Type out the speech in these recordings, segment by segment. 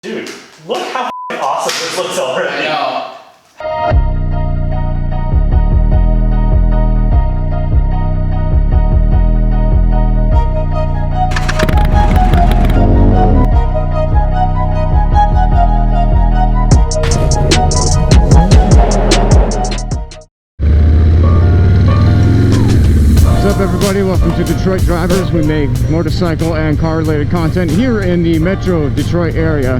Dude, look how awesome this looks already. I know. What's up, everybody? Welcome to Detroit Drivers. We make motorcycle and car related content here in the Metro Detroit area.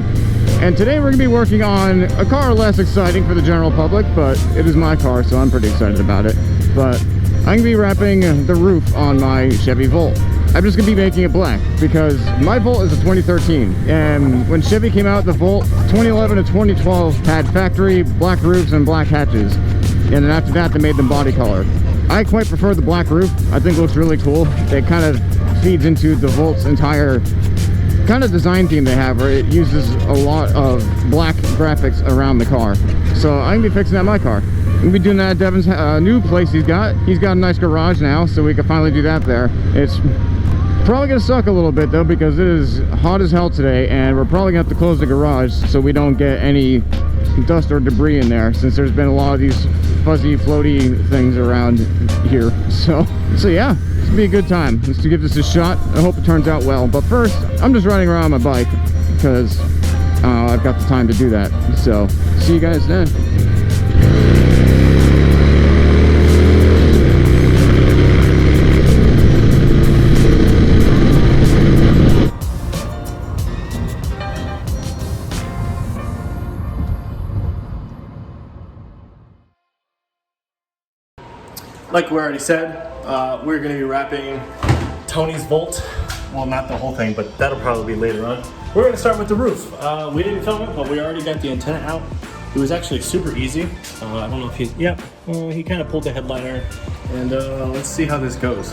And today we're going to be working on a car less exciting for the general public, but it is my car, so I'm pretty excited about it. But I'm going to be wrapping the roof on my Chevy Volt. I'm just going to be making it black because my Volt is a 2013. And when Chevy came out, the Volt 2011 to 2012 had factory black roofs and black hatches. And then after that, they made them body color. I quite prefer the black roof. I think it looks really cool. It kind of feeds into the Volt's entire kind of design theme they have, where it uses a lot of black graphics around the car. So I'm gonna be fixing that in my car. I'm gonna be doing that at Devin's new place he's got. He's got a nice garage now, so we can finally do that there. It's probably gonna suck a little bit though, because it is hot as hell today, and we're probably gonna have to close the garage so we don't get any dust or debris in there, since there's been a lot of these fuzzy floaty things around here. So yeah, it's gonna be a good time. Let's give this a shot. I hope it turns out well. But first, I'm just riding around my bike because I've got the time to do that. So see you guys then. Like we already said, we're going to be wrapping Tony's Volt. Well, not the whole thing, but that'll probably be later on. We're going to start with the roof. We didn't film it, but we already got the antenna out. It was actually super easy. I don't know if he's, yeah, he kind of pulled the headliner. And let's see how this goes.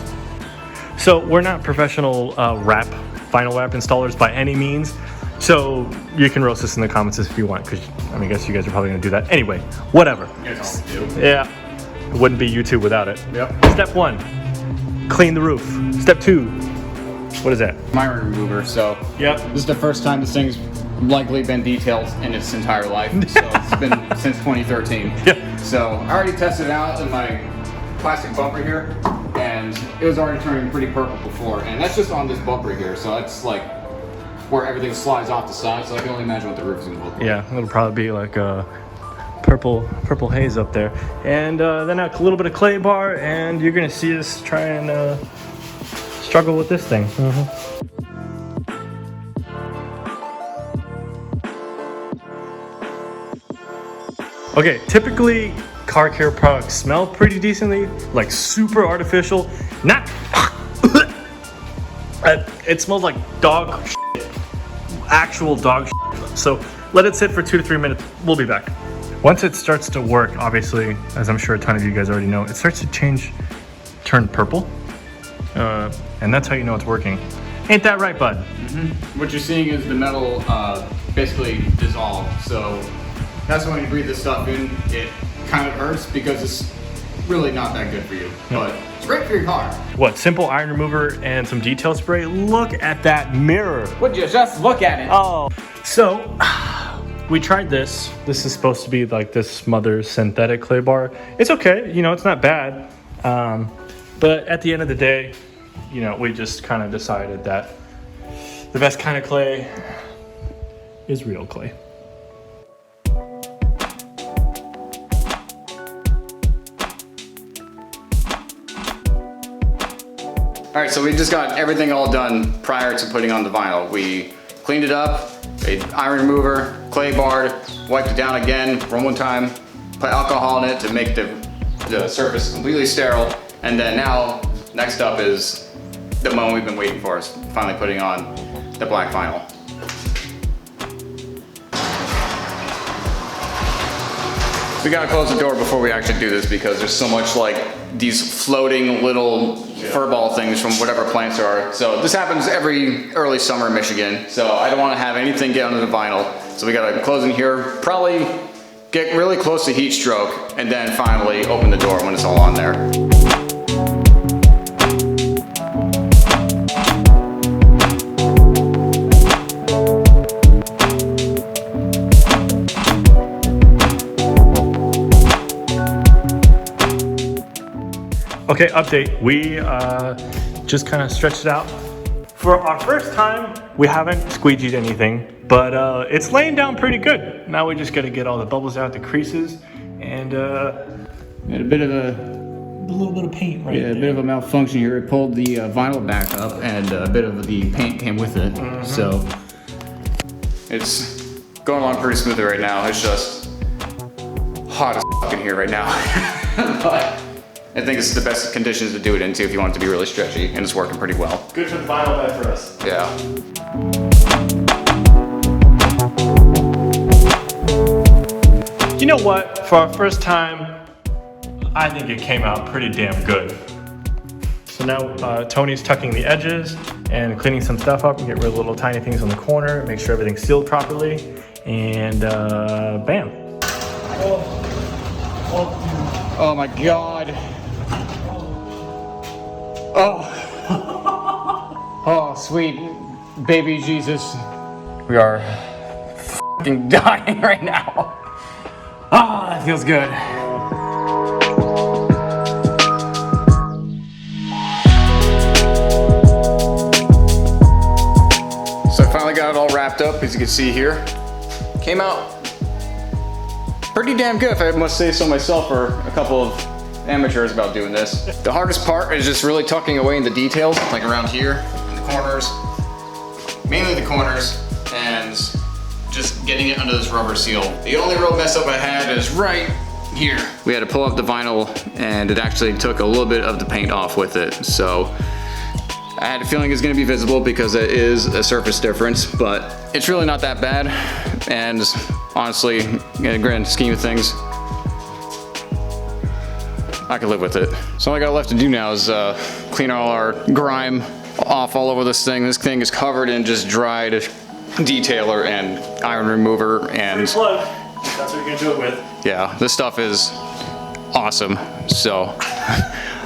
So we're not professional vinyl wrap installers by any means. So you can roast us in the comments if you want, because I mean, I guess you guys are probably going to do that. Anyway, whatever. You guys all do. Yeah. It wouldn't be YouTube without it. Yep. Step 1, clean the roof. Step 2, what is that? Myron remover. So Yep. this is the first time this thing's likely been detailed in its entire life. So it's been since 2013. Yeah. So I already tested it out in my plastic bumper here, and it was already turning pretty purple before. And that's just on this bumper here. So that's like where everything slides off the side. So I can only imagine what the roof is going to look like. Yeah, it'll probably be like a purple haze up there. And then a little bit of clay bar, and you're gonna see us try and struggle with this thing. Okay, typically car care products smell pretty decently, like super artificial. Not it smells like dog shit, actual dog shit. So let it sit for 2 to 3 minutes. We'll be back. Once it starts to work, obviously, as I'm sure a ton of you guys already know, it starts to turn purple. And that's how you know it's working. Ain't that right, bud? Mm-hmm. What you're seeing is the metal basically dissolve. So that's when you breathe this stuff in, it kind of hurts because it's really not that good for you. But it's great for your car. What, simple iron remover and some detail spray? Look at that mirror. Would you just look at it? Oh, so we tried this. This is supposed to be like this smothered synthetic clay bar. It's okay, you know, it's not bad. But at the end of the day, you know, we just kind of decided that the best kind of clay is real clay. All right, so we just got everything all done prior to putting on the vinyl. We cleaned it up, a iron remover, clay barred, wiped it down again one time, put alcohol in it to make the surface completely sterile, and then now, next up is the moment we've been waiting for, is finally putting on the black vinyl. We gotta close the door before we actually do this because there's so much like these floating little furball things from whatever plants there are. So this happens every early summer in Michigan. So I don't wanna have anything get under the vinyl. So we gotta close in here, probably get really close to heat stroke, and then finally open the door when it's all on there. Okay, update. We just kind of stretched it out. For our first time, we haven't squeegeed anything, but it's laying down pretty good. Now we just got to get all the bubbles out, the creases, and And a bit of a little bit of paint right there. a bit of a malfunction here. It pulled the vinyl back up, and a bit of the paint came with it. So It's going along pretty smoothly right now. It's just hot as fuck in here right now. But I think it's the best conditions to do it into if you want it to be really stretchy, and it's working pretty well. Good for the vinyl, bad for us. Yeah. You know what? For our first time, I think it came out pretty damn good. So now Tony's tucking the edges and cleaning some stuff up and get rid of little tiny things on the corner, make sure everything's sealed properly, and bam. oh my god. Oh. Oh, sweet baby Jesus. We are f***ing dying right now. Ah, that feels good. So I finally got it all wrapped up, as you can see here. Came out pretty damn good, if I must say so myself, for a couple of amateurs about doing this. The hardest part is just really tucking away in the details, like around here, in the corners, mainly the corners, and just getting it under this rubber seal. The only real mess up I had is right here. We had to pull up the vinyl, and it actually took a little bit of the paint off with it. So I had a feeling it's gonna be visible because it is a surface difference, but it's really not that bad. And honestly, in the grand scheme of things, I can live with it. So all I got left to do now is clean all our grime off all over this thing. This thing is covered in just dried detailer and iron remover, and Plug. That's what you're gonna do it with. yeah, this stuff is awesome. So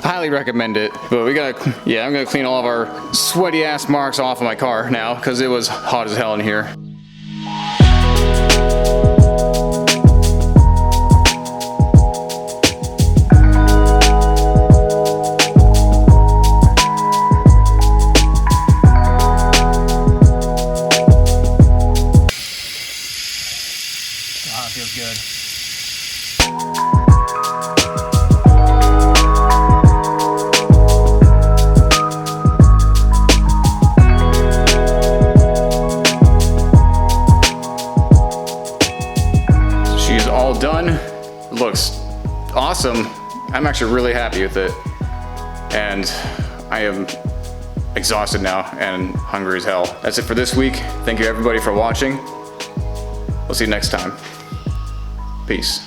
highly recommend it. But I'm gonna clean all of our sweaty ass marks off of my car now because it was hot as hell in here. Ah, feels good. She's all done. Looks awesome. I'm actually really happy with it. And I am exhausted now and hungry as hell. That's it for this week. Thank you everybody for watching. We'll see you next time. Peace.